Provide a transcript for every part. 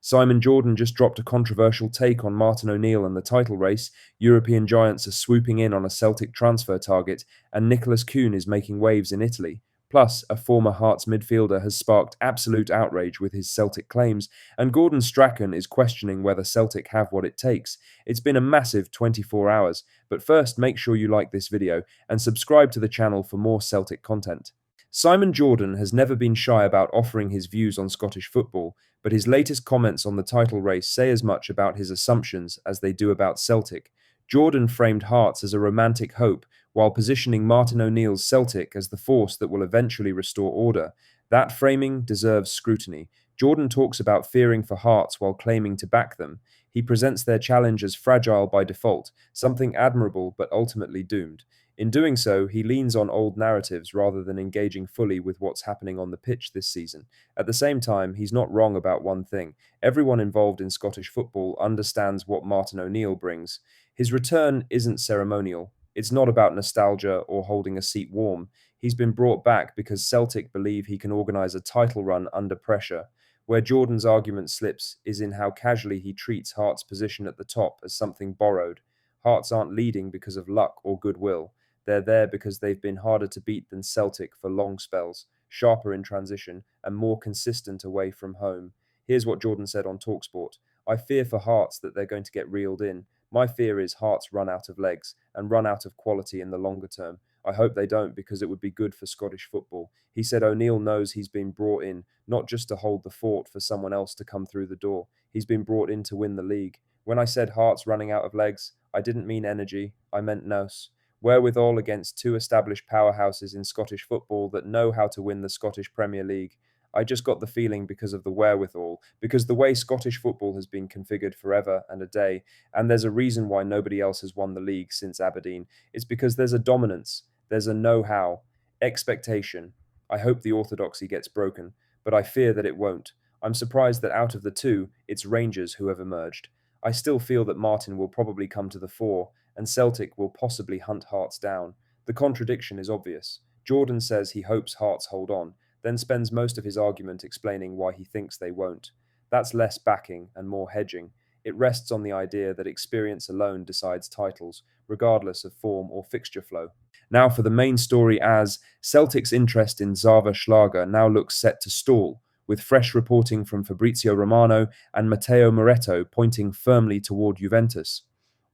Simon Jordan just dropped a controversial take on Martin O'Neill and the title race. European giants are swooping in on a Celtic transfer target, and Nicholas Coon is making waves in Italy. Plus, a former Hearts midfielder has sparked absolute outrage with his Celtic claims, and Gordon Strachan is questioning whether Celtic have what it takes. It's been a massive 24 hours, but first make sure you like this video and subscribe to the channel for more Celtic content. Simon Jordan has never been shy about offering his views on Scottish football, but his latest comments on the title race say as much about his assumptions as they do about Celtic. Jordan framed Hearts as a romantic hope, while positioning Martin O'Neill's Celtic as the force that will eventually restore order. That framing deserves scrutiny. Jordan talks about fearing for Hearts while claiming to back them. He presents their challenge as fragile by default, something admirable but ultimately doomed. In doing so, he leans on old narratives rather than engaging fully with what's happening on the pitch this season. At the same time, he's not wrong about one thing. Everyone involved in Scottish football understands what Martin O'Neill brings. His return isn't ceremonial. It's not about nostalgia or holding a seat warm. He's been brought back because Celtic believe he can organise a title run under pressure. Where Jordan's argument slips is in how casually he treats Hearts' position at the top as something borrowed. Hearts aren't leading because of luck or goodwill. They're there because they've been harder to beat than Celtic for long spells, sharper in transition, and more consistent away from home. Here's what Jordan said on TalkSport. I fear for Hearts that they're going to get reeled in. My fear is Hearts run out of legs and run out of quality in the longer term. I hope they don't because it would be good for Scottish football. He said O'Neill knows he's been brought in, not just to hold the fort for someone else to come through the door. He's been brought in to win the league. When I said Hearts running out of legs, I didn't mean energy, I meant nous. Wherewithal against two established powerhouses in Scottish football that know how to win the Scottish Premier League. I just got the feeling because of the wherewithal, because the way Scottish football has been configured forever and a day, and there's a reason why nobody else has won the league since Aberdeen. It's because there's a dominance, there's a know-how, expectation. I hope the orthodoxy gets broken, but I fear that it won't. I'm surprised that out of the two, it's Rangers who have emerged. I still feel that Martin will probably come to the fore, and Celtic will possibly hunt Hearts down. The contradiction is obvious. Jordan says he hopes Hearts hold on, then spends most of his argument explaining why he thinks they won't. That's less backing and more hedging. It rests on the idea that experience alone decides titles, regardless of form or fixture flow. Now for the main story, as Celtic's interest in Zava Schlager now looks set to stall, with fresh reporting from Fabrizio Romano and Matteo Moretto pointing firmly toward Juventus.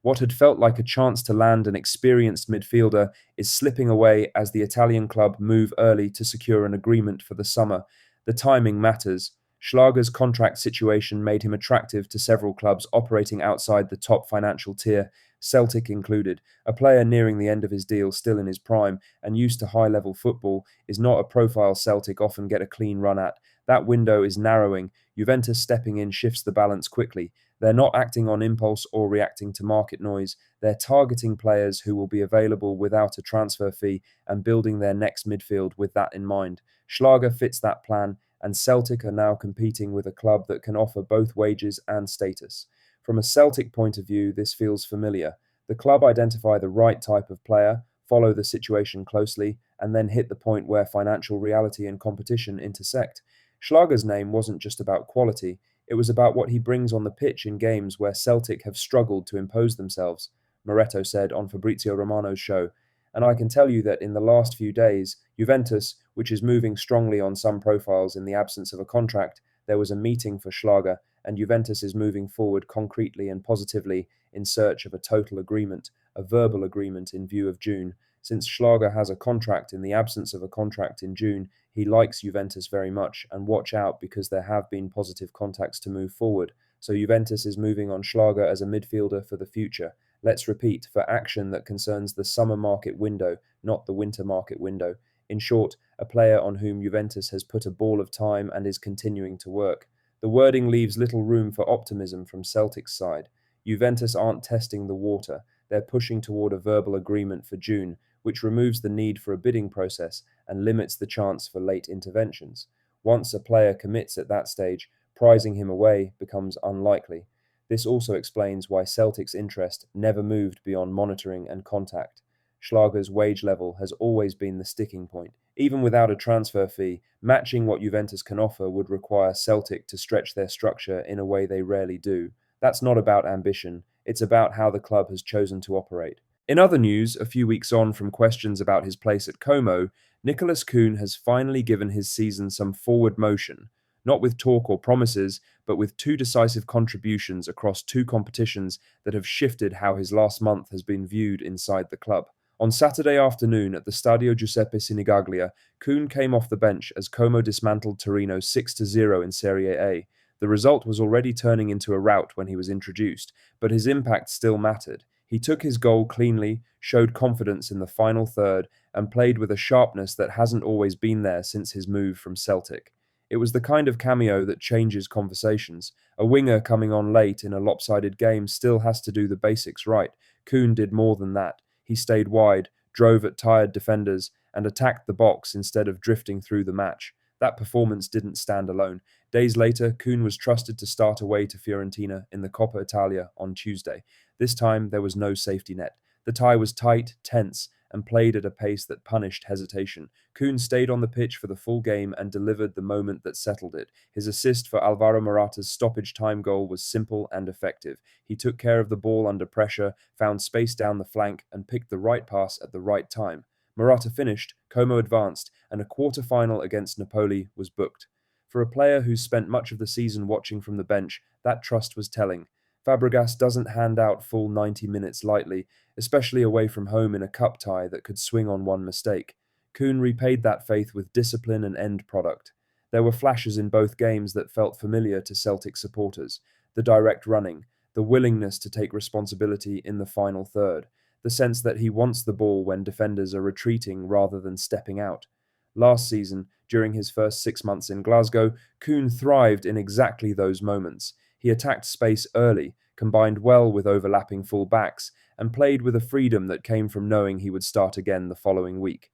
What had felt like a chance to land an experienced midfielder is slipping away as the Italian club move early to secure an agreement for the summer. The timing matters. Schlager's contract situation made him attractive to several clubs operating outside the top financial tier, Celtic included. A player nearing the end of his deal, still in his prime, and used to high-level football, is not a profile Celtic often get a clean run at. That window is narrowing. Juventus stepping in shifts the balance quickly. They're not acting on impulse or reacting to market noise. They're targeting players who will be available without a transfer fee and building their next midfield with that in mind. Schlager fits that plan, and Celtic are now competing with a club that can offer both wages and status. From a Celtic point of view, this feels familiar. The club identify the right type of player, follow the situation closely, and then hit the point where financial reality and competition intersect. Schlager's name wasn't just about quality, it was about what he brings on the pitch in games where Celtic have struggled to impose themselves, Moretto said on Fabrizio Romano's show. And I can tell you that in the last few days, Juventus, which is moving strongly on some profiles in the absence of a contract, there was a meeting for Schlager, and Juventus is moving forward concretely and positively in search of a total agreement, a verbal agreement in view of June. Since Schlager has a contract in the absence of a contract in June, he likes Juventus very much, and watch out because there have been positive contacts to move forward. So Juventus is moving on Schlager as a midfielder for the future. Let's repeat, for action that concerns the summer market window, not the winter market window. In short, a player on whom Juventus has put a ball of time and is continuing to work. The wording leaves little room for optimism from Celtic's side. Juventus aren't testing the water. They're pushing toward a verbal agreement for June, which removes the need for a bidding process and limits the chance for late interventions. Once a player commits at that stage, prizing him away becomes unlikely. This also explains why Celtic's interest never moved beyond monitoring and contact. Schlager's wage level has always been the sticking point. Even without a transfer fee, matching what Juventus can offer would require Celtic to stretch their structure in a way they rarely do. That's not about ambition, it's about how the club has chosen to operate. In other news, a few weeks on from questions about his place at Como, Nicholas Coon has finally given his season some forward motion, not with talk or promises, but with two decisive contributions across two competitions that have shifted how his last month has been viewed inside the club. On Saturday afternoon at the Stadio Giuseppe Sinigaglia, Coon came off the bench as Como dismantled Torino 6-0 in Serie A. The result was already turning into a rout when he was introduced, but his impact still mattered. He took his goal cleanly, showed confidence in the final third, and played with a sharpness that hasn't always been there since his move from Celtic. It was the kind of cameo that changes conversations. A winger coming on late in a lopsided game still has to do the basics right. Coon did more than that. He stayed wide, drove at tired defenders, and attacked the box instead of drifting through the match. That performance didn't stand alone. Days later, Coon was trusted to start away to Fiorentina in the Coppa Italia on Tuesday. This time, there was no safety net. The tie was tight, tense, and played at a pace that punished hesitation. Coon stayed on the pitch for the full game and delivered the moment that settled it. His assist for Alvaro Morata's stoppage time goal was simple and effective. He took care of the ball under pressure, found space down the flank, and picked the right pass at the right time. Morata finished, Como advanced, and a quarter-final against Napoli was booked. For a player who's spent much of the season watching from the bench, that trust was telling. Fabregas doesn't hand out full 90 minutes lightly, especially away from home in a cup tie that could swing on one mistake. Coon repaid that faith with discipline and end product. There were flashes in both games that felt familiar to Celtic supporters. The direct running, the willingness to take responsibility in the final third, the sense that he wants the ball when defenders are retreating rather than stepping out. Last season, during his first 6 months in Glasgow, Coon thrived in exactly those moments. He attacked space early, combined well with overlapping full backs, and played with a freedom that came from knowing he would start again the following week.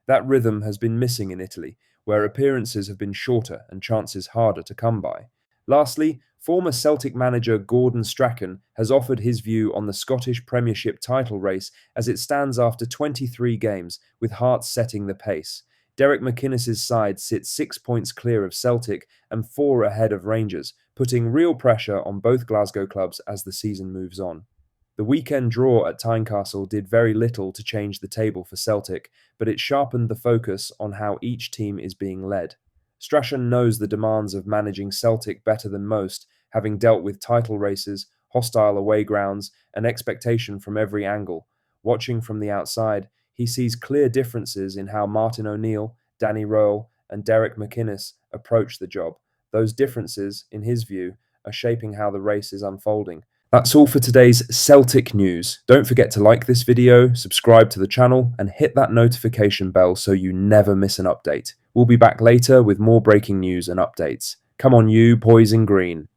That rhythm has been missing in Italy, where appearances have been shorter and chances harder to come by. Lastly, former Celtic manager Gordon Strachan has offered his view on the Scottish Premiership title race as it stands after 23 games, with Hearts setting the pace. Derek McInnes's side sits 6 points clear of Celtic and 4 ahead of Rangers, putting real pressure on both Glasgow clubs as the season moves on. The weekend draw at Tynecastle did very little to change the table for Celtic, but it sharpened the focus on how each team is being led. Strachan knows the demands of managing Celtic better than most, having dealt with title races, hostile away grounds, and expectation from every angle. Watching from the outside, he sees clear differences in how Martin O'Neill, Danny Rowell, and Derek McInnes approach the job. Those differences, in his view, are shaping how the race is unfolding. That's all for today's Celtic news. Don't forget to like this video, subscribe to the channel, and hit that notification bell so you never miss an update. We'll be back later with more breaking news and updates. Come on you, boys in green.